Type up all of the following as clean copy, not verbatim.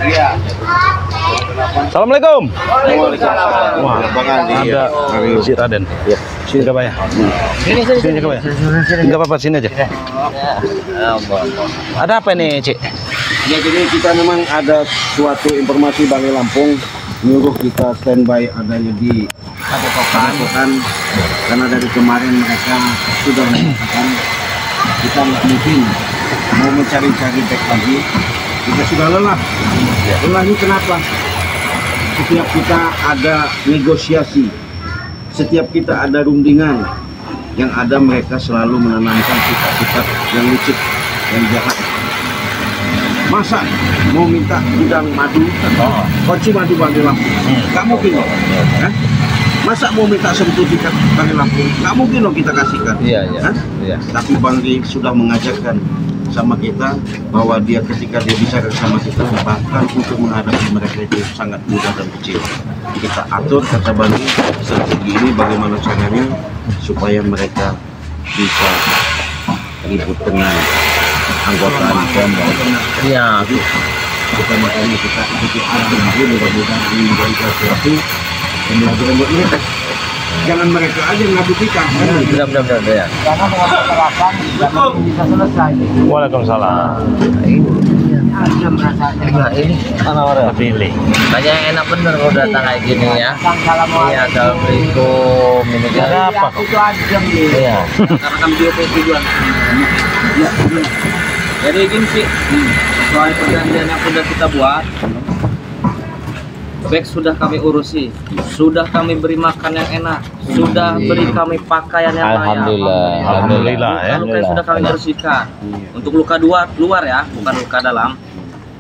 Iya. Assalamualaikum. Waalaikumsalam. Wah, ada si Raden. Iya. Sini enggak Pak ya? Sini enggak Pak ya? Enggak apa-apa, sini aja. Ada apa nih, Cik? Ya, jadi kita memang ada suatu informasi Balai Lampung nyuruh kita standby adanya di Padepokan karena dari kemarin mereka sudah mengatakan kita nggak mungkin mau mencari-cari back lagi. Kita sudah lelah. Lelahnya kenapa? Setiap kita ada negosiasi, setiap kita ada rundingan, yang ada mereka selalu menanamkan sifat-sifat yang licik, yang jahat. Masa mau minta gudang madu, kunci madu Balai Lampung? Gak mungkin loh. Masa mau minta sertifikat Balai Lampung? Gak mungkin loh kita kasihkan. Iya. Tapi Bang Ri sudah mengajarkan sama kita bahwa dia ketika dia bicara sama kita, bahkan untuk menghadapi mereka itu sangat mudah dan kecil. Kita atur, kata Bang Ri, strategi ini bagaimana caranya supaya mereka bisa ribut dengan anggota POM. Iya. Kita makanya kita ikuti atur dulu, mudah-mudahan ini menjadi sesuatu yang membuat mereka. Jangan mereka aja ngadu kita. Benar ya. Karena dengan kekerasan bisa selesai. Waalaikumsalam. Dia merasa Ini mana orang pilih. Banyak yang enak bener kalau datang kayak gini ya. Assalamualaikum. Iya, assalamualaikum. Ini kan apa kok? Itu aja nih. Iya. Karena kami juga punya tujuan. Ya, Jadi gini sih, soal perjanjian yang sudah kita buat, baik sudah kami urusi, sudah kami beri makan yang enak, sudah beri kami pakaian yang layak. Alhamdulillah ya. Luka yang sudah kami bersihkan. Untuk luka luar ya, bukan luka dalam.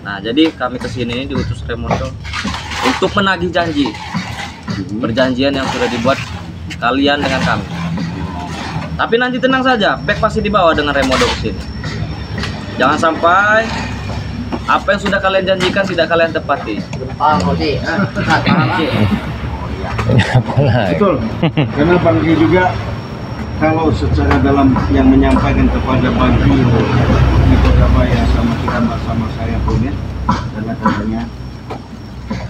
Nah, jadi kami kesini diutus Remondo untuk menagih janji, perjanjian yang sudah dibuat kalian dengan kami. Tapi nanti tenang saja, back pasti dibawa dengan Remondo ke sini. Jangan sampai apa yang sudah kalian janjikan tidak kalian tepati. Paham sih. Paham sih? betul. Karena Bang Ri juga kalau secara dalam yang menyampaikan kepada Bang Ri di Kota Baya sama kita sama saya pun ya, adalah katanya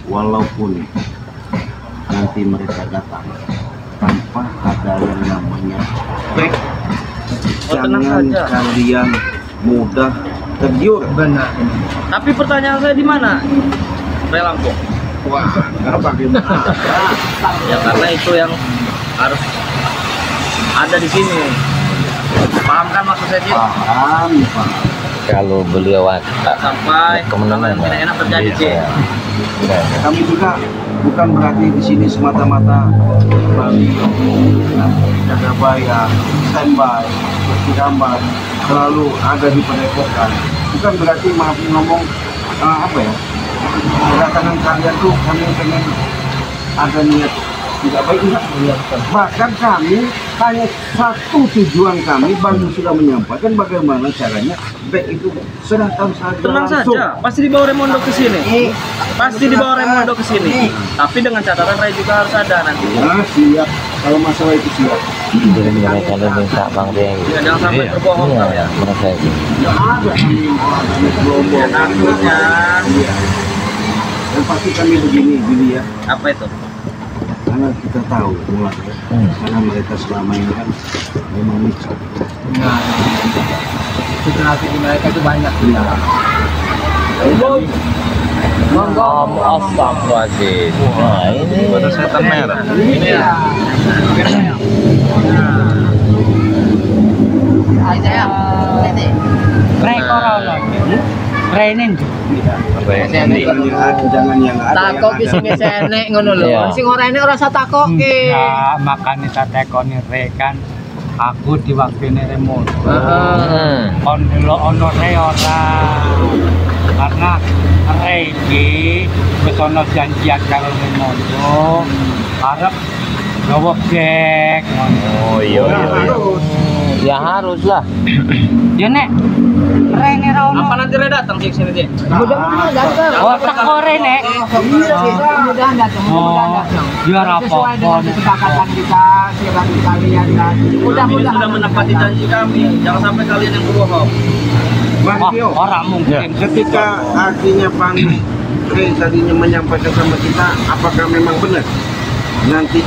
walaupun nanti mereka datang tanpa ada yang namanya back, tenang jangan saja. kalian mudah tergiur. Benar. Tapi pertanyaan saya di mana? Balai Lampung. Wah, karena bagaimana? Ya karena itu yang harus ada di sini. Paham kan maksud saya, Cik? Paham. Kalau beliau sampai kemenangan yang tidak enak terjadi, Cik. Kami juga bukan berarti di sini semata-mata Bali, jaga baya, standby, gambar selalu ada di Padepokan. Bukan berarti maaf ngomong apa ya, kedatangan kalian tuh kami pengen ada niat tidak baik, enggak. Bahkan kami hanya satu tujuan kami, Bang sudah menyampaikan bagaimana caranya baik itu serahkan saja Tenang langsung. saja, pasti dibawa Remondo ke sini. Pasti dibawa Remondo ke sini. Tapi dengan catatan Ray juga harus ada nanti. Ya, siap. Kalau masalah itu siap. Jadi mereka minta Bang Ray. Ya, jangan sampai berbohong ya. Ya Mereka ada kami kelompok. takutnya. Dan pasti kami begini ya. Apa itu? Karena kita tahu mulai ya. Karena mereka selama ini kan memang micak. Nah, strategi mereka itu banyak. Astagfirullahaladzim. Nah, ini Pada setan merah. ini ya. Saya rekor training. Jangan yang ada. Takok di sini senek ngono lho. Sing ora enek ora usah takokke. Ya, makanya tak tekoni rekan aku di waktu ini remote. On dulu ono re ora. Karena re iki wis ono janjian karo remote. Arep gawe cek ngono. Oh iya. Ya harus lah. Ya nek rene ra ono. Apa nanti Ray datang sih sini, Cik? Mudah-mudahan datang. Oh, teko rene. Mudah-mudahan datang. Mudah-mudahan datang. Ya Sesuai dengan apa-apa. kesepakatan kita, siapa kalian dan Kami mudah-mudahan sudah menepati janji kami. Jangan sampai kalian yang berbohong. Bang Wah, Tio, orang mungkin. ketika akhirnya Bang Ray tadinya menyampaikan sama kita, apakah memang benar nanti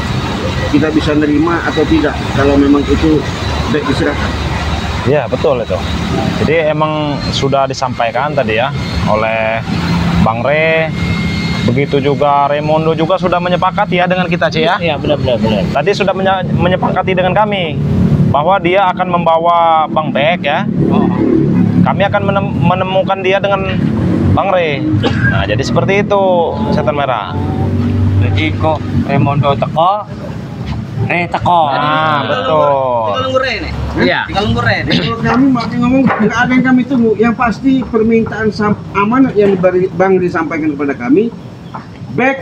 kita bisa nerima atau tidak kalau memang itu baik diserahkan? Ya betul itu. Jadi emang sudah disampaikan tadi ya oleh Bang Re. Begitu juga Raimundo juga sudah menyepakati ya dengan kita, Ci ya. Iya, benar. Tadi sudah menyepakati dengan kami bahwa dia akan membawa Bang Bek ya. Kami akan menemukan dia dengan Bang Re. Nah, jadi seperti itu, Setan Merah. Jadi kok Raimundo teko, Re teko. Nah, betul. Tinggal nunggu Re nih. Iya. Tinggal nunggu Re nih. Kalau kami masih ngomong, nggak ada yang kami tunggu. Yang pasti permintaan amanat yang Bang disampaikan kepada kami, Bek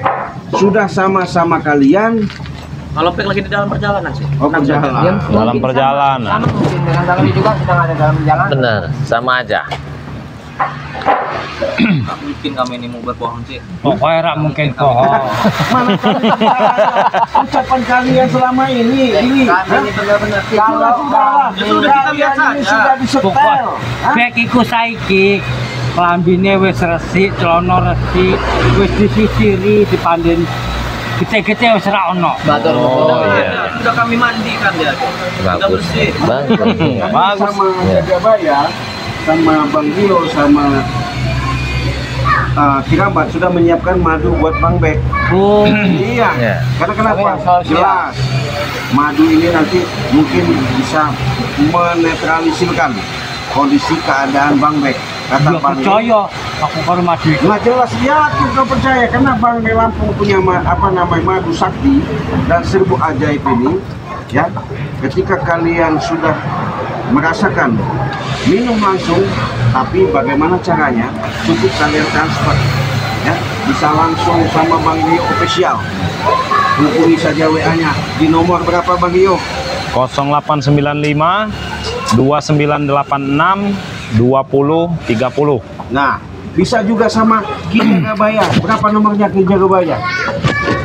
sudah sama-sama kalian. Kalau Bek lagi di dalam perjalanan sih. Oh, perjalanan. Dalam perjalanan. Sama mungkin dengan kami juga sedang ada dalam perjalanan. Benar, sama aja. Nggak mungkin kami ini mau berbohong sih. Pokoknya rak mungkin bohong. Mana kali ucapan kalian selama ini? Kami ini benar-benar Sudah kita lihat saja. Sudah disetel. Pokok bek iku saiki klambine wis resik, celana resik, wis disisiri, dipandhen gede-gede wis ora ono. Batur. iya. Sudah kami mandikan dia. Sudah Bagus. bersih. Bagus. Sama Ya. Jagabaya, sama Bang Rio, sama Kirambat sudah menyiapkan madu buat Bang Bek. Oh, Iya. Ya. Karena kenapa? Kami yang selalu siap. Jelas. Madu ini nanti mungkin bisa menetralisirkan kondisi keadaan Bang Bek. Kata ya Bang Rio. percaya aku karo madu itu. Nah jelas ya, kita percaya karena Bang Re Lampung punya madu sakti dan serbu ajaib ini, ya. Ketika kalian sudah merasakan minum langsung, tapi bagaimana caranya? Cukup kalian transfer, ya. Bisa langsung sama Bang Rio official. Hubungi saja WA-nya di nomor berapa Bang Rio? 0895 2986 2030. Nah, bisa juga sama Ki Jagabaya. Berapa nomornya Ki Jagabaya?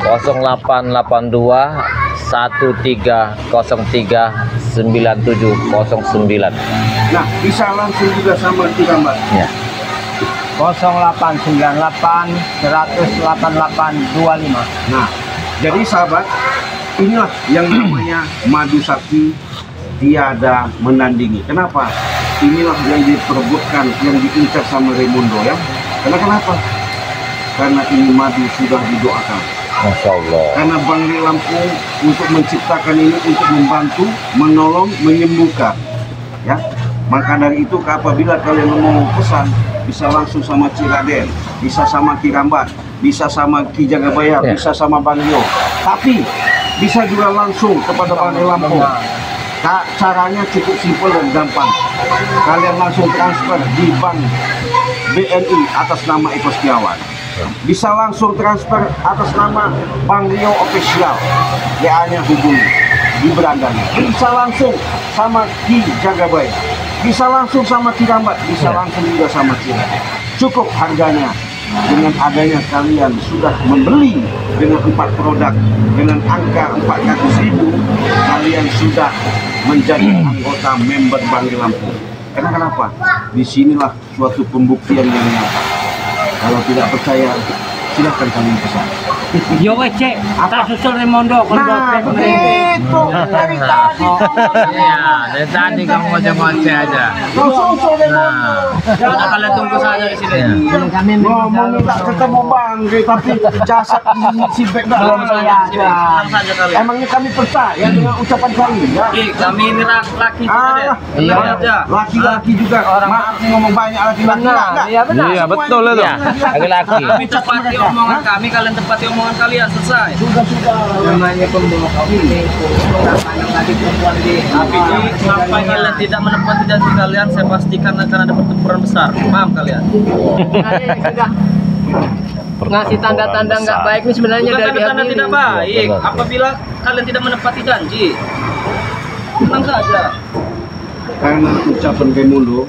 0882 1303 9709. Nah, bisa langsung juga sama Kirambat. Ya. 0898 188 25. Nah, jadi sahabat, inilah yang namanya madu sakti tiada menandingi. Kenapa? Inilah yang diperebutkan, yang diincar sama Raimundo ya. Karena kenapa? Karena ini madu sudah didoakan. Masya Allah. Karena Bang Re Lampung untuk menciptakan ini untuk membantu, menolong, menyembuhkan. Ya. Maka dari itu apabila kalian mau pesan, bisa langsung sama Ci Raden, bisa sama Ki Rambat, bisa sama Ki Jagabaya, Ya. bisa sama Bang Rio. Tapi bisa juga langsung kepada Bang Re Lampung. Caranya cukup simpel dan gampang. Kalian langsung transfer di bank BNI atas nama Eko Setiawan. Bisa langsung transfer atas nama Bang Rio Official. WA-nya hubungi di berandanya. Bisa langsung sama Ki Jagabaya. Bisa langsung sama Ki Rambat. Bisa langsung juga sama Ki Raden. Cukup harganya. Dengan adanya kalian sudah membeli dengan 4 produk dengan angka 400.000, kalian sudah menjadi anggota member Bang Re Lampung. Karena kenapa? Disinilah suatu pembuktian yang nyata. Kalau tidak percaya, silahkan kalian pesan. Yo wes cek, tak susul Raimundo kon Nah, begitu. Dari tadi. Dari tadi kamu ngoceh-ngoceh aja. Susul Raimundo. Udah kalian tunggu saja di sini. Kami Ngomong minta ketemu Bang Re, tapi jasad si Bek nggak Belum ada. Tenang saja kalian. Emangnya kami percaya dengan ucapan kami? Ya? Kami ini laki juga deh. Iya. Tenang aja. Laki-laki juga. Maaf nih ngomong banyak laki-laki. Enggak. Iya benar. Iya, betul itu. Ya, laki-laki. Kami tepati omongan kami, kalian tepati omongan kalian. Selesai. Namanya pembohong ini pandang lagi perempuan di Tapi sampai kalian tidak menepati janji kalian, saya pastikan akan ada pertempuran besar. Paham kalian? Sebenarnya sudah ngasih tanda-tanda nggak baik ini sebenarnya Bukan dari tanda-tanda pihak tidak ini. baik. Apabila kalian tidak menepati janji, tenang saja. Karena ucapan Raimundo,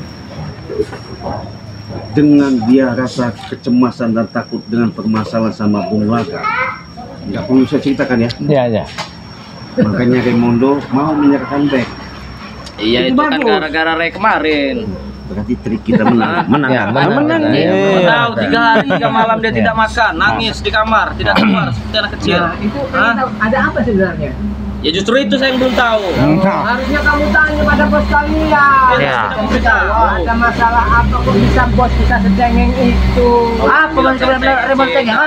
dengan dia rasa kecemasan dan takut dengan permasalahan sama Bung Laga, nggak perlu saya ceritakan ya. Iya, iya. Makanya Raimundo mau menyerahkan Bek. Iya, Itu itu kan bagus. gara-gara Ray kemarin. Berarti trik kita menang. Menang. Ya, menang. Mau tahu 3 hari 3 malam dia tidak makan, nangis di kamar, tidak keluar seperti anak kecil. Nah, itu ada apa sebenarnya? Ya justru itu saya yang belum tahu. Harusnya kamu tanya pada bos kalian. Ya. Ada masalah apa kok bisa bos bisa secengeng itu? Apa masalah remot cengeng?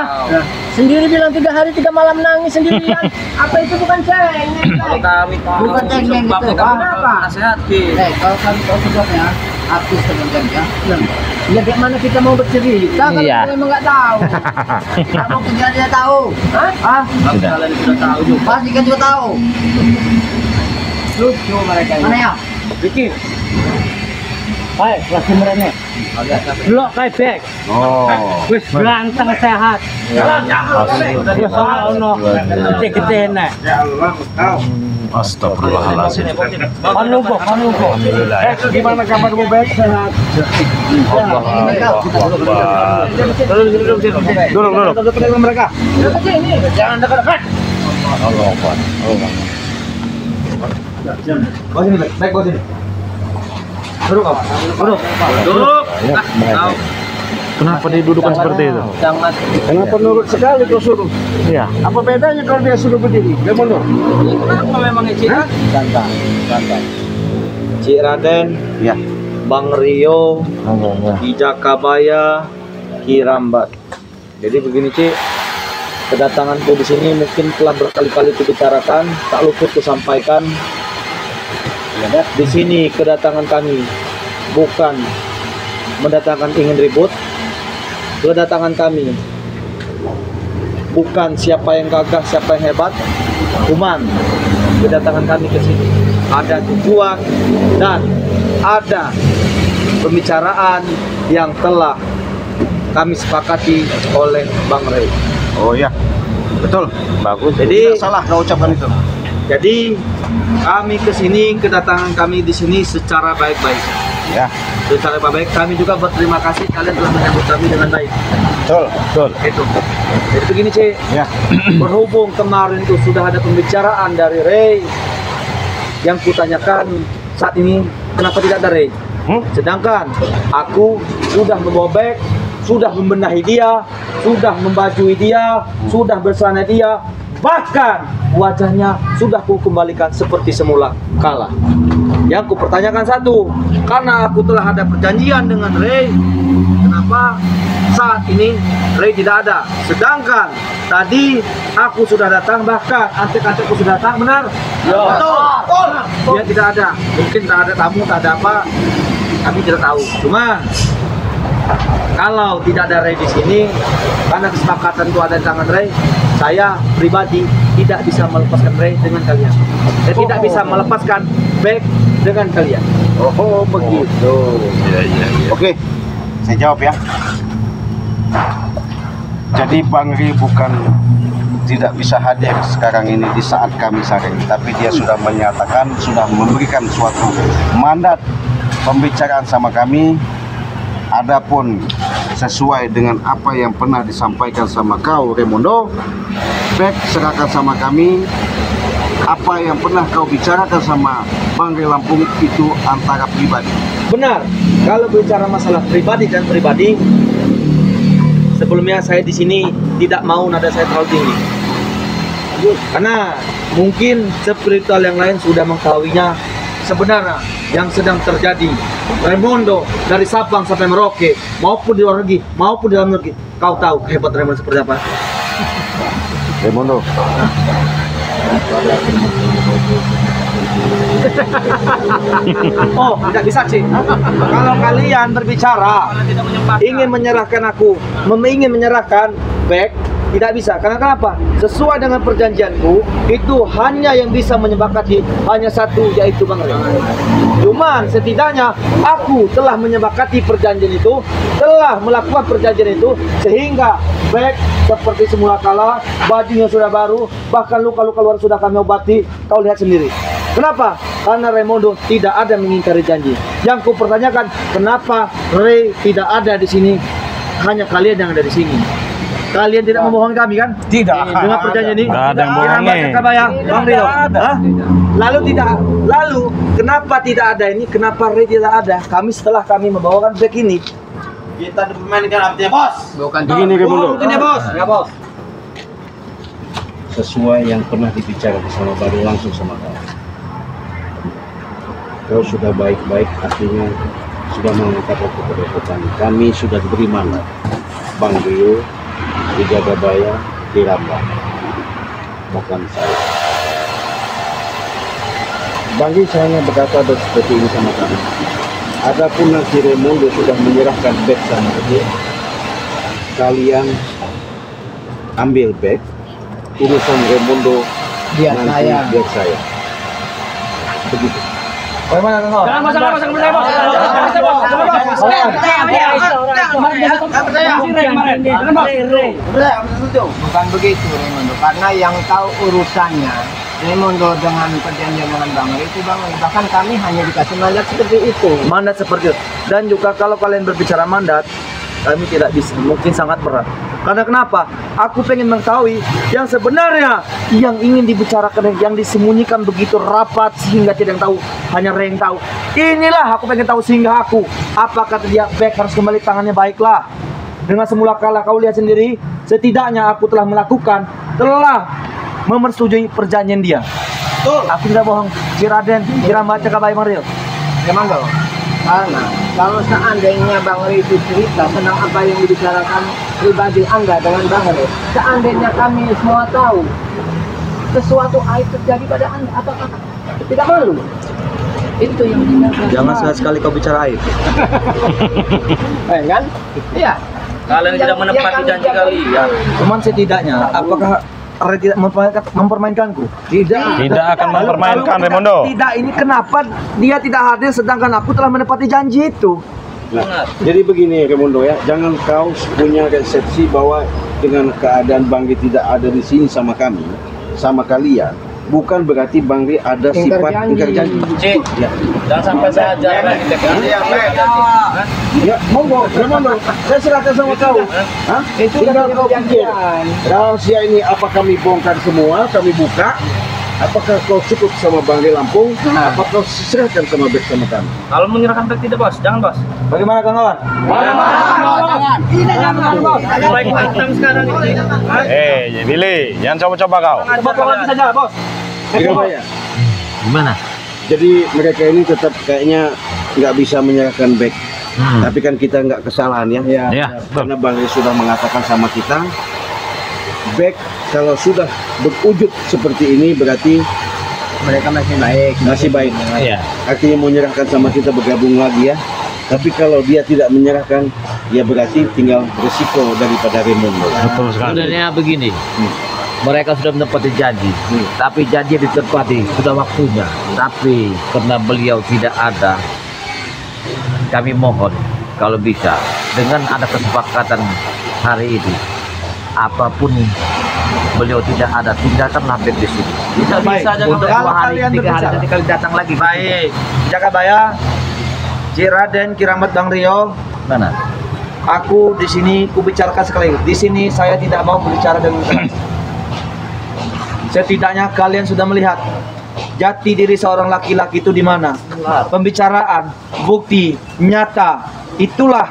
Sendiri bilang 3 hari 3 malam nangis sendirian. Apa itu bukan cengeng? Kalau kami Bukan cengeng itu. Kenapa? Nasihati. Kalau kami tahu sebabnya, aku sebenarnya. Ya bagaimana kita mau bercerita kalau Iya. kita memang nggak tahu. Kamu kerja dia tahu. Hah? Kalian sudah tahu juga. Pasti kan juga tahu. Lucu mereka ini. Mana ya? Bikin. Baik, lagi merene. Belok kayak bek. Oh. Wis ganteng sehat. Wis ono gede-gede nek. Astagfirullahaladzim. Panugo. Gimana kabarmu bek sehat? Duduk. Mereka. Jangan dekat-dekat. Duduk. Tahu. Kenapa didudukan seperti itu? Jangan. Kenapa nurut sekali kau suruh? Iya. Apa bedanya kalau dia suruh berdiri? Dia mundur. Kenapa memang Eci? Santai. Cik Raden, Ya. Bang Rio, Ki Jakabaya, Ki Rambat. Jadi begini Cik, kedatanganku di sini mungkin telah berkali-kali kubicarakan, tak luput kusampaikan. Di sini kedatangan kami bukan mendatangkan ingin ribut. Kedatangan kami bukan siapa yang gagah, siapa yang hebat. Cuman kedatangan kami ke sini ada tujuan dan ada pembicaraan yang telah kami sepakati oleh Bang Rey. Oh ya. Betul. Bagus. Jadi Tidak salah kau ucapkan itu. kami ke sini, kedatangan kami di sini secara baik-baik. Ya. Secara baik-baik kami juga berterima kasih kalian telah menyambut kami dengan baik. Betul. Itu. Jadi begini Cik, Ya. berhubung kemarin itu sudah ada pembicaraan dari Rey yang kutanyakan saat ini kenapa tidak ada Rey. Sedangkan aku sudah membobek, sudah membenahi dia, sudah membajui dia, sudah bersana dia, bahkan wajahnya sudah ku kembalikan seperti semula kala. Yang ku pertanyakan satu, karena aku telah ada perjanjian dengan Rey, kenapa saat ini Rey tidak ada? Sedangkan tadi aku sudah datang, bahkan antek-antekku sudah datang, benar? Betul. Dia tidak ada. Mungkin tak ada tamu, tak ada apa. Kami tidak tahu. Cuma kalau tidak ada Rey di sini, karena kesepakatan itu ada di tangan Rey, saya pribadi tidak bisa melepaskan Rey dengan kalian. Dan tidak bisa melepaskan Bek dengan kalian. Oh, begitu. Oke. Saya jawab ya. Jadi Bang Ri bukan tidak bisa hadir sekarang ini di saat kami saring, tapi dia sudah menyatakan, sudah memberikan suatu mandat pembicaraan sama kami. Adapun sesuai dengan apa yang pernah disampaikan sama kau Raimundo, Bek serahkan sama kami. Apa yang pernah kau bicarakan sama Bang Ri Lampung itu antara pribadi. Benar. Kalau bicara masalah pribadi dan pribadi, sebelumnya saya di sini tidak mau nada saya terlalu tinggi. Karena mungkin spiritual yang lain sudah mengetahuinya sebenarnya yang sedang terjadi. Raimundo dari Sabang sampai Merauke, maupun di luar negeri, maupun di dalam negeri, kau tahu hebat Raimundo seperti apa? Raimundo. Oh, tidak bisa Cik. Kalau kalian berbicara ingin menyerahkan aku, ingin menyerahkan Bek, tidak bisa. Karena kenapa? Sesuai dengan perjanjianku, itu hanya yang bisa menyepakati hanya satu, yaitu Bang Rey. Cuman setidaknya aku telah menyepakati perjanjian itu, telah melakukan perjanjian itu, sehingga Bek seperti semula kala, bajunya sudah baru, bahkan luka-luka luar sudah kami obati. Kau lihat sendiri. Kenapa? Karena Raimundo tidak ada mengingkari janji. Yang ku pertanyakan, kenapa Rey tidak ada di sini? Hanya kalian yang ada di sini. Kalian tidak membohongi kami kan? Tidak. Dengan perjanjian ini? Nggak ada yang Kiramat bohongin. Jakabaya, Bang Rio. Hah? Lalu kenapa tidak ada ini? Kenapa Ray tidak ada? Setelah kami membawakan bag ini. Kita dipermainkan artinya bos. Bukan Begini Remondo. Bukan ya bos? Ya bos. Sesuai yang pernah dibicarakan sama baru langsung sama kau. Kau sudah baik-baik, artinya sudah mengangkat waktu kedepan. Kami sudah diberi mandat. Bang Rio, di Jagabaya, di Rambang. Bukan saya. Bang Rio hanya berkata seperti ini sama kami. Adapun nanti Remondo sudah menyerahkan bag sama dia, kalian ambil bag, urusan Remondo Biar nanti saya. biar saya. Begitu. Bagaimana kau? Jangan masalah bos. Bukan begitu Raimondo, karena yang tahu urusannya Raimondo dengan perjanjian dengan Bang Ray itu Bang Ray. Bahkan kami hanya dikasih mandat seperti itu. Mandat seperti itu. Dan juga kalau kalian berbicara mandat, kami tidak bisa, mungkin sangat berat. Karena kenapa? Aku pengen mengetahui yang sebenarnya, yang ingin dibicarakan, yang disembunyikan begitu rapat sehingga tidak tahu, hanya Ray yang tahu. Inilah aku pengen tahu sehingga aku, apakah dia back harus kembali tangannya baiklah. Dengan semula kala kau lihat sendiri, setidaknya aku telah memersetujui perjanjian dia. Aku tidak bohong. Si Raden, Kiramat Jakabaya Mario. Memang enggak? Karena kalau seandainya Bang Ray itu cerita tentang apa yang dibicarakan pribadi Anda dengan Bang Ray, seandainya kami semua tahu sesuatu aib terjadi pada Anda, apakah tidak malu? Itu yang dinyatakan. Jangan sekali-sekali kau bicara aib. Kan? Iya. Kalian tidak menepati janji kalian. Cuman setidaknya, apakah Ray tidak mempermainkanku? Tidak. Tidak akan mempermainkan Raimondo. Tidak, ini kenapa dia tidak hadir sedangkan aku telah menepati janji itu? Nah, jadi begini Raimondo ya, jangan kau punya resepsi bahwa dengan keadaan Bang Ri tidak ada di sini sama kami, sama kalian, bukan berarti Bang Ri ada sifat ingkar janji. Cik, Ya, jangan sampai saya ajar lagi deh. ya monggo Raimondo, saya serahkan sama kau. Hah? Itu Tinggal kan kau pikir. perjanjian. Rahasia ini apa kami bongkar semua, kami buka? Apakah kau cukup sama Bang Ri Lampung? Apa kau serahkan sama bek sama kami? Kalau menyerahkan bag tidak bos, jangan bos. Bagaimana kawan? Baik hitam sekarang ini. Billy, jangan coba-coba kau. Coba lagi saja, bos. Jagabaya. Gimana? Jadi mereka ini tetap kayaknya nggak bisa menyerahkan back. Tapi kan kita nggak kesalahan ya. Ya, Karena Bang Ri sudah mengatakan sama kita, back kalau sudah berwujud seperti ini berarti Mereka masih baik. masih baik. Iya. Artinya mau menyerahkan sama kita bergabung lagi ya. Tapi kalau dia tidak menyerahkan, ya berarti tinggal resiko daripada Raimondo. Betul sekali. Sebenarnya begini. Mereka sudah menepati janji, tapi janji ditepati sudah waktunya. Tapi karena beliau tidak ada, kami mohon kalau bisa dengan ada kesepakatan hari ini, apapun beliau tidak ada, tinggalkanlah bag di sini. Bisa aja Untuk Kalau 2 hari, kalian 3 hari berbicara. nanti kalian datang lagi. Baik, Jakabaya, Raden, Kiramat Bang Rio. Mana? Aku di sini kubicarakan sekali. Di sini saya tidak mau berbicara dengan keras. Setidaknya kalian sudah melihat jati diri seorang laki-laki itu di mana. Pembicaraan, bukti, nyata, itulah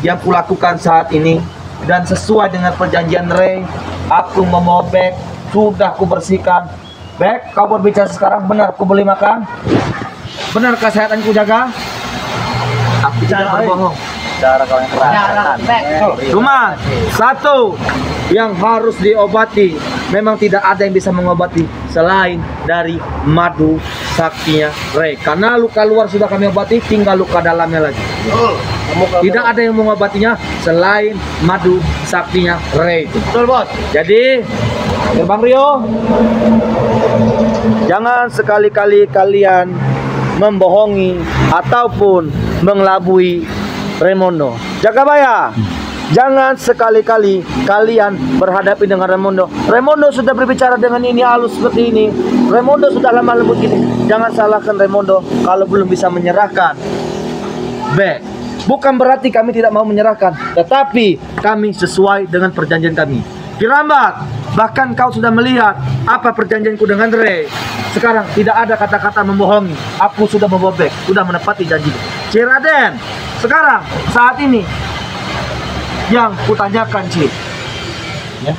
yang kulakukan saat ini. Dan sesuai dengan perjanjian Ray, aku membawa bag, sudah kubersihkan. Bag, kau berbicara sekarang, benar ku boleh makan? Benar kesehatanku jaga? Aku tidak berbohong. Cara kau yang keras. Cuma satu yang harus diobati, memang tidak ada yang bisa mengobati selain dari madu saktinya Ray. Karena luka luar sudah kami obati, tinggal luka dalamnya lagi. Tidak ada yang mengobatinya selain madu saktinya Ray. Betul bos. Jadi Bang Rio, jangan sekali-kali kalian membohongi ataupun mengelabui Raimondo. Jakabaya, jangan sekali-kali kalian berhadapan dengan Raimondo. Raimondo sudah berbicara dengan ini halus seperti ini. Raimondo sudah lama lembut gini. Jangan salahkan Raimondo kalau belum bisa menyerahkan bag. Bukan berarti kami tidak mau menyerahkan, tetapi kami sesuai dengan perjanjian kami. Kirambat, bahkan kau sudah melihat apa perjanjianku dengan Ray. Sekarang tidak ada kata-kata membohongi. Aku sudah membobek, sudah menepati janji. Raden, sekarang saat ini yang kutanyakan, Cik, ya,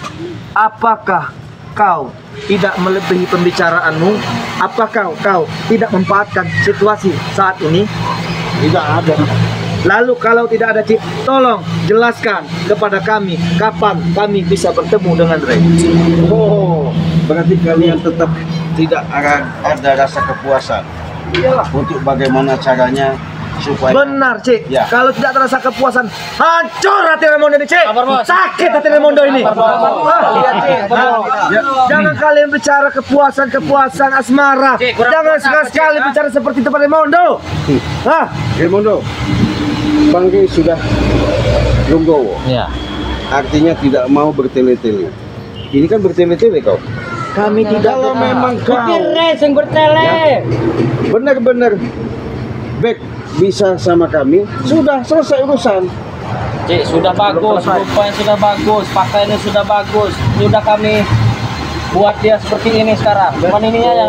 apakah kau tidak melebihi pembicaraanmu? Apakah kau tidak memanfaatkan situasi saat ini? Tidak ada. Lalu kalau tidak ada, Cik, tolong jelaskan kepada kami kapan kami bisa bertemu dengan Ray. Oh, berarti kalian tetap tidak akan ada rasa kepuasan. Iyalah. Untuk bagaimana caranya supaya Benar, Cik. Ya. Kalau tidak terasa kepuasan, hancur hati Raimondo ini, Cik. Sakit hati Raimondo ini. Jangan kalian bicara kepuasan asmara. Jangan sekali-sekali bicara seperti itu pada Raimondo. Hah? Raimondo, Bangke sudah lunggowo. Ya. Artinya tidak mau bertele-tele. Ini kan bertele-tele kau. Kami tidak Kalau memang kau Sing bertele. benar-benar back bisa sama kami, sudah selesai urusan. Cik, sudah bagus, rupanya sudah bagus, pakaiannya sudah bagus. Sudah kami buat dia seperti ini sekarang. Cuman ininya ya.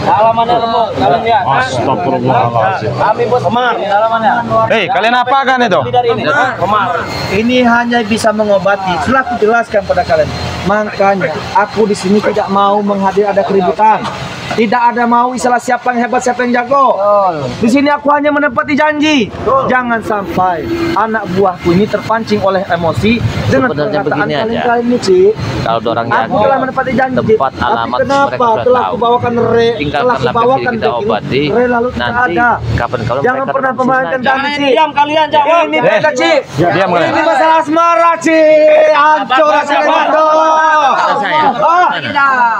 Halamannya lembut, kalian lihat. Astagfirullahaladzim. Kami buat kemar halamannya. Hei, kalian apa kan itu? Dari ini, kemar. Ini hanya bisa mengobati. Setelah aku jelaskan pada kalian. Makanya aku di sini tidak mau menghadir ada keributan. Tidak ada mau istilah siapa yang hebat, siapa yang jago. Di sini aku hanya menepati janji. Jangan sampai anak buahku ini terpancing oleh emosi dengan Sebenarnya perkataan begini aja. kalian ini, Cik. Kalau orang Aku yakin telah menepati janji. tempat Tapi alamat kenapa mereka sudah telah tahu. kubawakan Re, Tinggal telah karena kubawakan kita obati. Re lalu tidak Nanti ada. kapan kalau Jangan mereka pernah berfungsi memainkan saja. janji, Cik. Diam kalian, jangan. Ini beda, Cik. Diam kalian. Ini masalah asmara, Cik. Hancur Raimondo.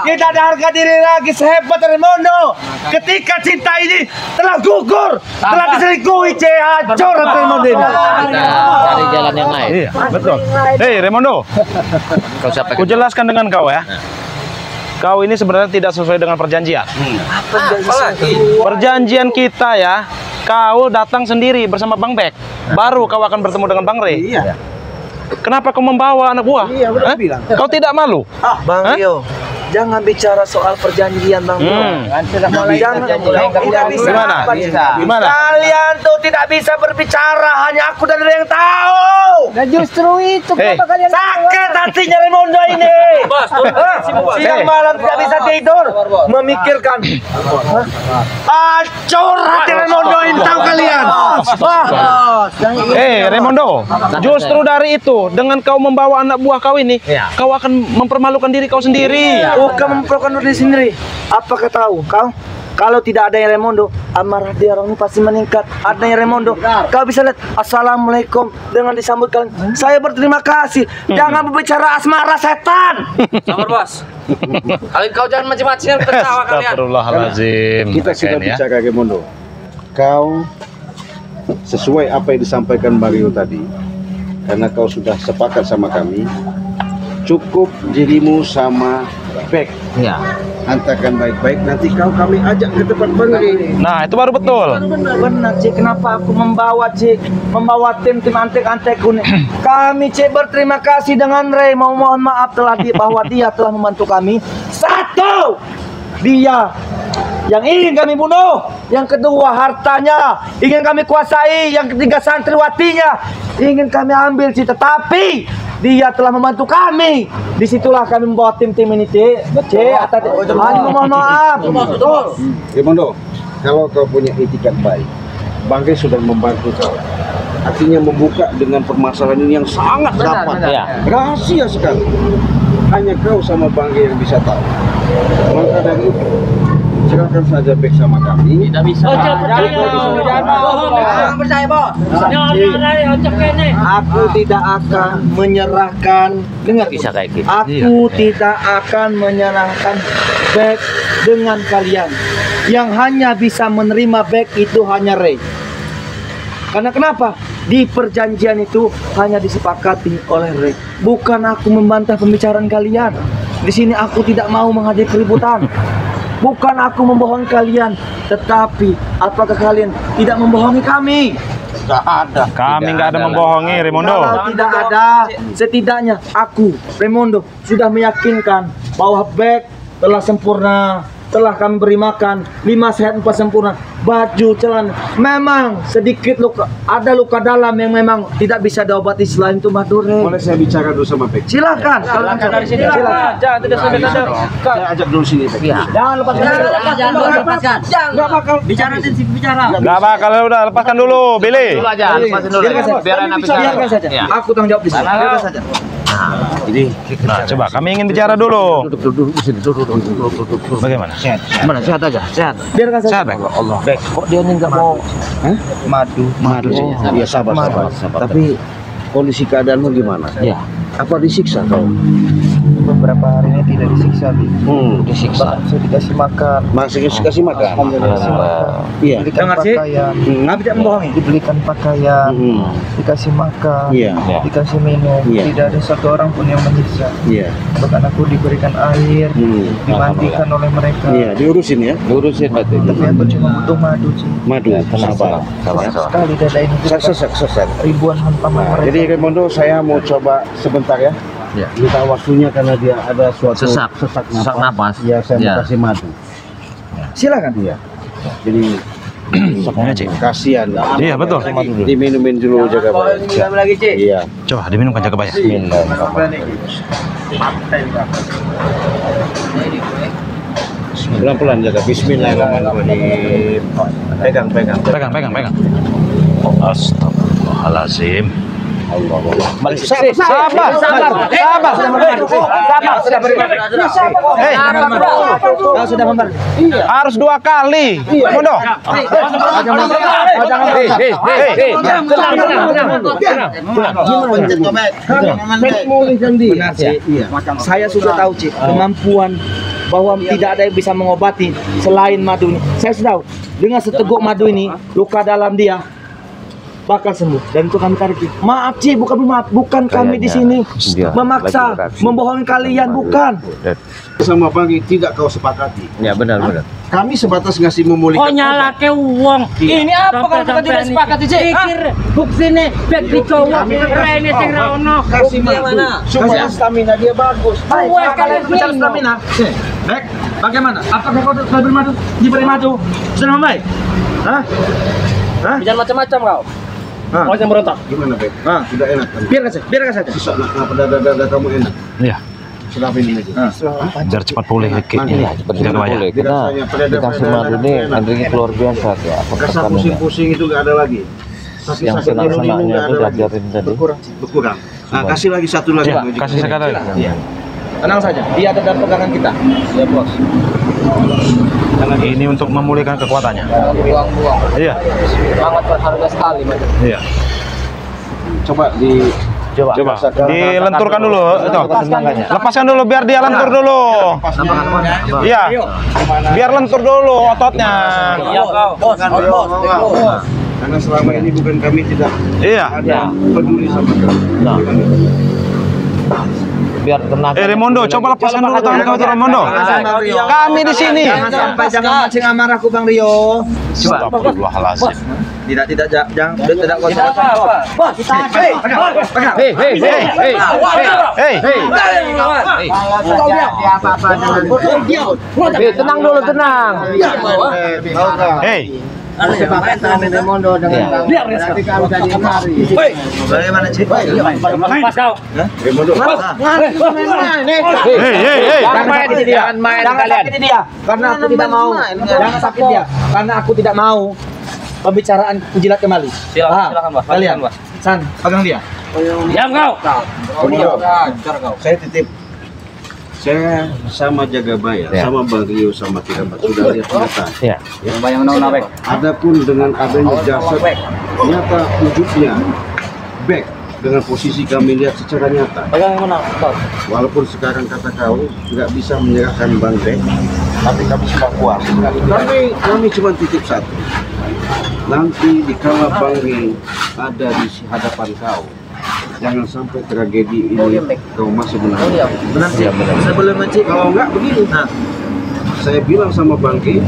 Kita ada harga diri lagi sehebat Raimondo. Ketika cinta ini telah gugur, telah diselingkuhi, Cik. Hancur Raimondo ini. Kita cari jalan yang lain. Iya, betul. Hei, Raimondo, Kau sampaikan. ku jelaskan dengan kau ya. Kau ini sebenarnya tidak sesuai dengan perjanjian. Perjanjian kita ya, kau datang sendiri bersama Bang Bek. Baru kau akan bertemu dengan Bang Rey. Iya. Kenapa kau membawa anak buah? Iya, udah Hah? bilang. Kau tidak malu? Bang Hah? Rio, jangan bicara soal perjanjian, Bang Rio. Jangan, tidak bisa. Gimana? Gimana? Kalian tuh tidak bisa berbicara, hanya aku dan Rio yang tahu. Nah justru itu Hei. kenapa kalian Sakit hatinya Raimondo ini. Siang malam tidak bisa tidur, memikirkan. Hancur hati Raimondo ini, tahu kalian? Raimondo, justru dari itu, dengan kau membawa anak buah kau ini, kau akan mempermalukan diri kau sendiri. Bukan memperlukan diri sendiri. Apakah tahu kau? Kalau tidak adanya Raimondo, amarah dia orang ini pasti meningkat. Adanya Raimondo, kau bisa lihat Assalamualaikum dengan disambut kalian. Saya berterima kasih. Jangan berbicara asmara, setan. Sabar, Bos. Kalian kau jangan macam-macam tertawa kalian. Astagfirullahaladzim. Kita sudah Kalian ya. bicara Raimondo. Kau sesuai apa yang disampaikan Mario tadi. Karena kau sudah sepakat sama kami, cukup dirimu sama Bek. Ya. Hantarkan baik-baik, nanti kami ajak ke tempat Bang Rey. Nah, itu baru betul. Benar, Cik. Kenapa aku membawa, Cik? Membawa tim antek-antekku nih. Kami, Cik, berterima kasih dengan Ray. Mau mohon maaf bahwa dia telah membantu kami. Satu, dia yang ingin kami bunuh. Yang kedua, hartanya ingin kami kuasai. Yang ketiga, santriwatinya ingin kami ambil, Cik. Tetapi dia telah membantu kami. Disitulah kami membawa tim-tim ini, Cik. Hanya mohon maaf. Betul. Raimondo, kalau kau punya etikat baik, Bang Rey sudah membantu kau. Artinya membuka dengan permasalahan ini yang sangat dapat. Ya. Rahasia sekali. Hanya kau sama Bang Rey yang bisa tahu. Maka dari itu, serahkan saja Bek sama kami. Tidak bisa. Jangan percaya, Bos. Aku tidak akan menyerahkan. Dengar, Bisa kayak gitu. aku tidak akan menyerahkan Bek dengan kalian. Yang hanya bisa menerima Bek itu hanya Ray. Karena kenapa? Di perjanjian itu hanya disepakati oleh Ray. Bukan aku membantah pembicaraan kalian. Di sini aku tidak mau menghadapi keributan. Bukan aku membohongi kalian, tetapi apakah kalian tidak membohongi kami? Nggak ada. Kami nggak ada membohongi, Raimondo. Kalau tidak ada, setidaknya aku, Raimondo, sudah meyakinkan bahwa bag telah sempurna, telah kami beri makan 5 sehat 4 sempurna, baju, celana. Memang sedikit luka, ada luka dalam yang memang tidak bisa diobati selain itu Madure. Boleh saya bicara dulu sama Bek? Silakan. Silakan dari sini. Silakan. Jangan tidak sampai Saya ajak dulu sini Bek. Jangan lepaskan. Enggak bakal bicara sih bicara. Nggak bakal, udah lepaskan dulu, Billy. Dulu aja, lepasin dulu. Biar enak bicara. Biarkan saja. Ya. Aku tanggung jawab di sini. Biarkan saja. Nah, coba kami ingin bicara dulu. Duduk di sini. Duduk. Bagaimana? Gimana? Sehat aja, sehat. Biarkan saja. Sehat, Bek? Allah. Bek, kok dia ini nggak mau? Madu. Iya sabar. Tapi kondisi keadaanmu gimana? Ya, Apa disiksa kau? beberapa hari ini tidak disiksa. disiksa. Saya dikasih makan. Masih kasih makan? Iya. Dibelikan Dengar sih. pakaian. Nggak tidak membohongi. Dibelikan pakaian. Dikasih makan. Iya. Dikasih minum. Iya. Tidak ada satu orang pun yang menyiksa. Iya. Bahkan aku diberikan air, dimandikan oleh mereka. Iya, diurusin ya. Diurusin berarti. Tapi aku cuma butuh madu sih. Madu. Sabar. Sabar. Sekali dada ini Sesak. ribuan hantaman mereka. Jadi Raimondo, saya mau coba sebentar ya. Ya. Minta waktunya karena dia ada suatu Sesak napas. Ya, saya mau Ya. kasih madu. Silakan. Iya. Jadi Soknya, Cik. kasihan. Iya, betul. Diminumin dulu jaga baik. lagi, Cik. Iya. Coba diminumkan jaga bayar. Pelan-pelan jaga. Bismillahirrahmanirrahim. Pegang. Pegang. Astagfirullahaladzim. Sabar. Hei, Sudah membar. harus 2 kali. Raimondo. Benar sih. Saya sudah tahu Cik kemampuan bahwa tidak ada yang bisa mengobati selain madu ini. Saya sudah tahu dengan seteguk madu ini luka dalam dia bakal sembuh dan itu kami tarik. Maaf Cik, bukan kami di sini memaksa, membohongi kalian, bukan. Sama Bang tidak kau sepakati. Ya, benar. Kami sebatas ngasih memulihkan. nyalake uang. Ini apa kalau kita tidak sepakati, Cik? Pikir buksine bek dicowok rene sing ra ono. Kasih madu supaya stamina dia bagus. Wes kalian Bicara stamina. Baik, bagaimana? Apakah kau telah beri madu? Diberi madu? Sudah membaik? Hah? Jangan macam-macam kau. Mau yang berontak? Gimana Bek? Hah? Sudah enak kan? Biarkan saja. Bisa kenapa dada kamu enak? Iya, Sudah ini aja. biar cepat pulih. Iya, cepat Jaga bayar. boleh. Kita dikasih madu ini adrenalin keluar biasa ya. Rasa pusing-pusing itu nggak ada lagi. Yang senang-senangnya itu diajarin tadi. Berkurang. Nah, kasih lagi satu lagi. Ya, kasih sekali lagi. Iya. Tenang saja, dia ada dalam pegangan kita. Ya bos. Ini untuk memulihkan kekuatannya. Buang-buang. Iya. Sangat berharga sekali, Mas. Iya. Coba di Coba dilenturkan dulu itu. Lepaskan dulu biar dia lentur dulu. Iya. Biar lentur dulu ototnya. Iya, kau. Bos. Karena selama ini bukan kami tidak Iya. ada peduli sama kamu. Biar tenang. Raimondo, coba lepaskan dulu tangan kamu, Raimondo. Kami di sini. Jangan mancing amarahku Bang Rio. Astagfirullahaladzim. Tidak jangan tidak kuasa. Bos, Hei. tenang dulu, tenang. Hei. Sepakatan Raimondo dengan Bang. Nanti kami jadi mari. Bagaimana Cik? Pas kau. Raimondo. Hei. Jangan main kalian. Dia, karena aku tidak mau. Jangan sakit dia, karena aku tidak mau pembicaraan kujilat kembali. Silakan, Bos. Kalian, San, pegang dia. Diam kau. Saya titip. Saya sama jaga bayar, sama Bang Rio, sama Tirabat sudah lihat nyata. Iya. Bayang nona bek. Adapun dengan adanya jasad nyata wujudnya back dengan posisi kami lihat secara nyata. Pegang yang mana? Bos. Walaupun sekarang kata kau nggak bisa menyerahkan Bang Bek, tapi kami semua puas. Kami cuma titip satu. Nanti dikala Bang Rio ada di hadapan kau, jangan sampai tragedi ini kau masih menangis. Benar sih. Sebelum Cik. Kalau enggak begini, saya bilang sama Bang Rio,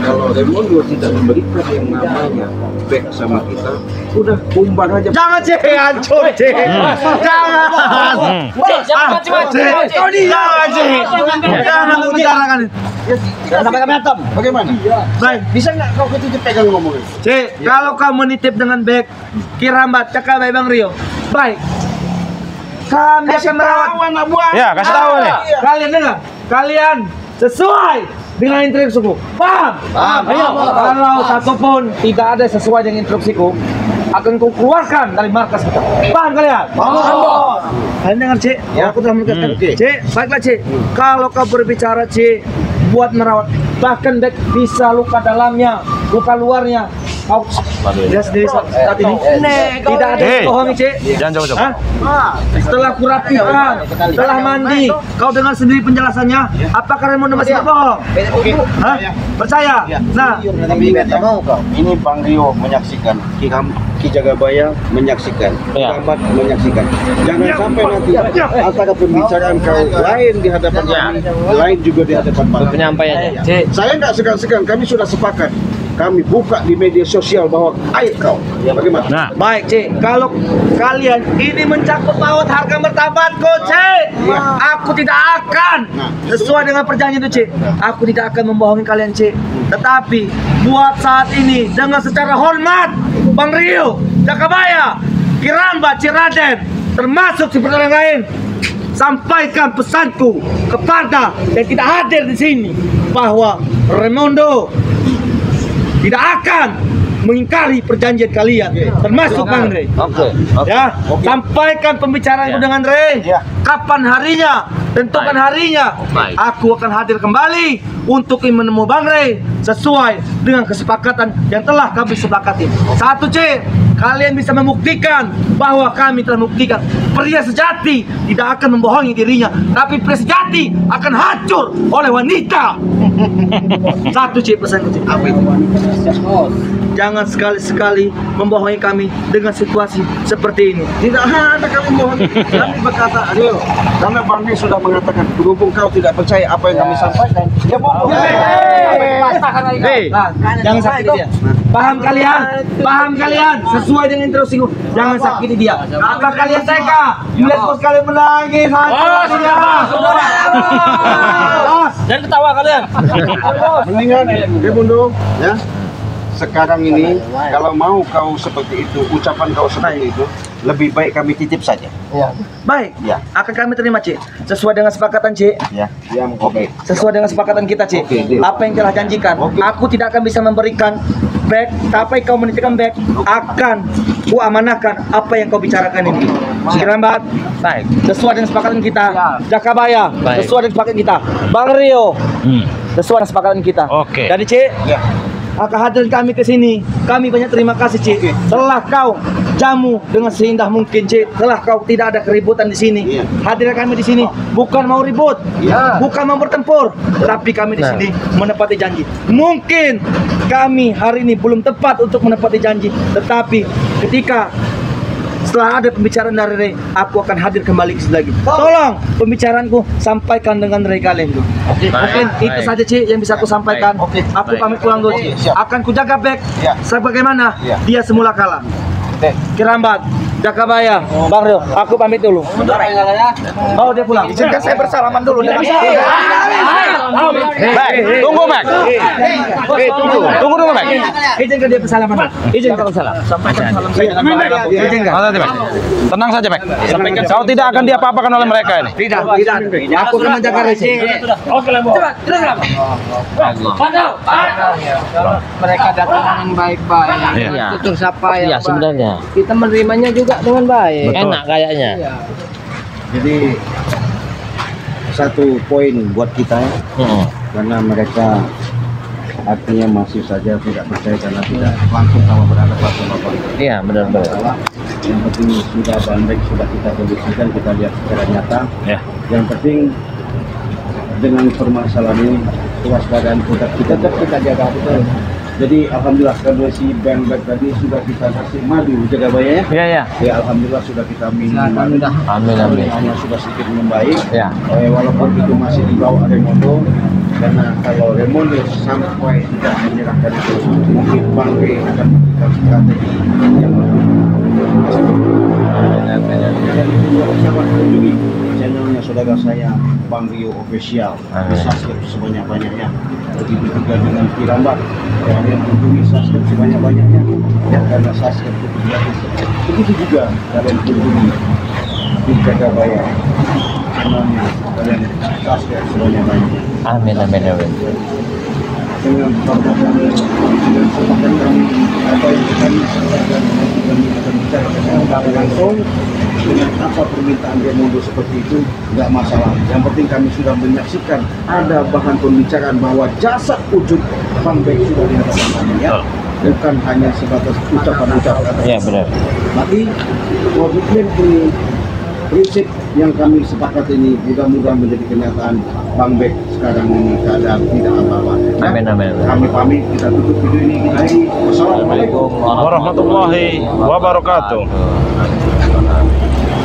kalau Raimundo tidak memberikan yang namanya back sama kita, udah kumbang aja. Jangan cek, hancur cek. Jangan. Jangan membicarakan. Sampai kami atom. Bagaimana? Baik, Bisa nggak kau ketitip pegang ngomongnya? Cek, kalau kamu nitip dengan baik, Kirambat, cakap baik Bang Rio. Baik. Kami akan merawat. Ya, kasih tahu nih. Kalian dengar? Kalian sesuai dengan instruksiku. Paham? Paham. Ayo, kalau satupun tidak ada sesuai dengan instruksiku, akan ku keluarkan dari markas kita. Paham kalian? Paham. Kalian dengar, Cik? Ya, aku telah menegaskan. Cik, baiklah, Cik. Kalau kau berbicara, Cik, buat merawat, bahkan Dek bisa luka dalamnya, luka luarnya. Kau lihat sendiri saat ini. Tidak ada yang bohong, Cik. Jangan coba-coba. Setelah kurapikan, setelah mandi, kau dengar sendiri penjelasannya. Apakah Raimundo masih berbohong? Hah? Percaya? Nah, Tapi ingat ya, ini Bang Rio menyaksikan, Ki Jagabaya menyaksikan, Ya. Kirambat menyaksikan. Jangan sampai nanti antara pembicaraan kau lain di hadapan kami, lain juga di hadapan Bang. Penyampaiannya. Saya nggak segan-segan, kami sudah sepakat. Kami buka di media sosial bahwa aib kau. Bagaimana? Nah, baik, Cik. Kalau kalian ini mencakup paut harga martabatku, Cik, aku tidak akan sesuai dengan perjanjian itu, Cik. Aku tidak akan membohongi kalian, Cik. Tetapi buat saat ini dengan secara hormat, Bang Rio, Jagabaya, Kirambat, Ciraden, termasuk seperti yang lain, sampaikan pesanku kepada yang tidak hadir di sini bahwa Raimundo tidak akan mengingkari perjanjian kalian, termasuk Bang Rey. Ya, sampaikan pembicaraanku dengan Rey. Kapan harinya? Tentukan harinya. Aku akan hadir kembali untuk menemui Bang Rey sesuai dengan kesepakatan yang telah kami sepakati. Satu, C, kalian bisa membuktikan bahwa kami telah membuktikan pria sejati tidak akan membohongi dirinya, tapi pria sejati akan hancur oleh wanita. Satu, C, pesanku, C. Apa itu? Jangan sekali-sekali membohongi kami dengan situasi seperti ini. Tidak ada kami mohon. Kami berkata, ayo, karena Bang Rio sudah mengatakan, berhubung kau tidak percaya apa yang kami sampaikan, ya bohong. Hei, jangan sakiti dia. Paham kalian? Paham kalian? Sesuai dengan instruksiku. Jangan sakiti dia. Apa kalian tega melihat bos kalian menangis? Hancur dia. Dan ketawa kalian. Mendingan, Raimundo, ya. Sekarang ini, kalau mau kau seperti itu, ucapan kau seperti itu, lebih baik kami titip saja. Baik, Ya. akan kami terima, Cik. Sesuai dengan kesepakatan, Cik. Ya, oke. Sesuai dengan kesepakatan kita, Cik. Oke, deal. Apa yang telah janjikan, aku tidak akan bisa memberikan back, tapi kau menitipkan back, akan ku amanahkan apa yang kau bicarakan ini. Kirambat, baik. Sesuai dengan kesepakatan kita. Jagabaya, Baik. sesuai dengan kesepakatan kita. Bang Rio, sesuai dengan kesepakatan kita. Oke. Jadi, Cik, Ya. akan hadir kami ke sini. Kami banyak terima kasih, Cik. Telah kau jamu dengan seindah mungkin, Cik. Telah kau tidak ada keributan di sini. Iya. Hadir kami di sini bukan mau ribut, Iya. bukan mau bertempur, tapi kami di sini menepati janji. Mungkin kami hari ini belum tepat untuk menepati janji, tetapi ketika setelah ada pembicaraan dari Rey, aku akan hadir kembali ke sini lagi. Tolong pembicaraanku sampaikan dengan Rey kalian. Mungkin itu saja, Ci, yang bisa aku sampaikan. Aku pamit pulang dulu, Ci. Siap. Akan kujaga back Ya. sebagaimana Ya. dia semula kala. Kirambat, Jagabaya, Bang Rio, aku pamit dulu. Bawa dia pulang. Izinkan saya bersalaman dulu. Back, tunggu Back. Tunggu dulu Back. Izinkan dia bersalaman. Izinkan salam. Sampaikan salam saya dengan baik. Izinkan. Hati-hati, Back. Tenang saja Back. Kau tidak akan diapa-apakan oleh mereka ini. Tidak. Aku akan menjaga Rey. Oke lah, Bo. Mereka datang dengan baik-baik. Iya. Tutur sapa Iya yang baik. sebenarnya. Kita menerimanya juga dengan baik. Enak kayaknya. Iya. Jadi satu poin buat kita ya, karena mereka artinya masih saja tidak percaya karena tidak langsung sama berhadapan sama Bang. Iya benar-benar. Yang penting sudah bandek sudah kita kondisikan, kita lihat secara nyata. Ya. Yang penting dengan permasalahan ini kewaspadaan kita tetap kita jaga betul. Jadi alhamdulillah kalau si bandek tadi sudah kita kasih madu Jagabaya ya. Iya, iya. Ya alhamdulillah sudah kita minum madu. Amin amin. Hanya sudah sedikit membaik. Ya. Walaupun itu masih di bawah Raimundo, karena kalau Raimundo sampai tidak menyerahkan itu, mungkin Bang Rey akan memberikan strategi yang lebih. Dan itu sahabat kunjungi channelnya saudara saya Bang Rio Official, subscribe sebanyak-banyaknya. Begitu juga dengan Pirambat, yang kunjungi subscribe sebanyak-banyaknya, ya, karena subscribe itu gratis. Begitu juga kalian kunjungi di Jagabaya, channelnya kalian subscribe sebanyak-banyaknya. Amin, amin, amin. Dengan bapak kami, dengan sepakat kami, apa yang kami sampaikan, kami akan bicara dengan langsung. Dengan apa permintaan Raimundo seperti itu, nggak masalah. Yang penting kami sudah menyaksikan ada bahan pembicaraan bahwa jasad wujud Bang Bek sudah di hadapan kami, ya. Bukan hanya sebatas ucapan-ucapan. Iya, benar. Tapi komitmen ini, prinsip yang kami sepakat ini mudah-mudahan menjadi kenyataan. Bang Bek sekarang ini keadaan tidak apa-apa. Ya? Amin, amin. Kami pamit, kita tutup video ini. Kita akhiri. Wassalamualaikum warahmatullahi wabarakatuh.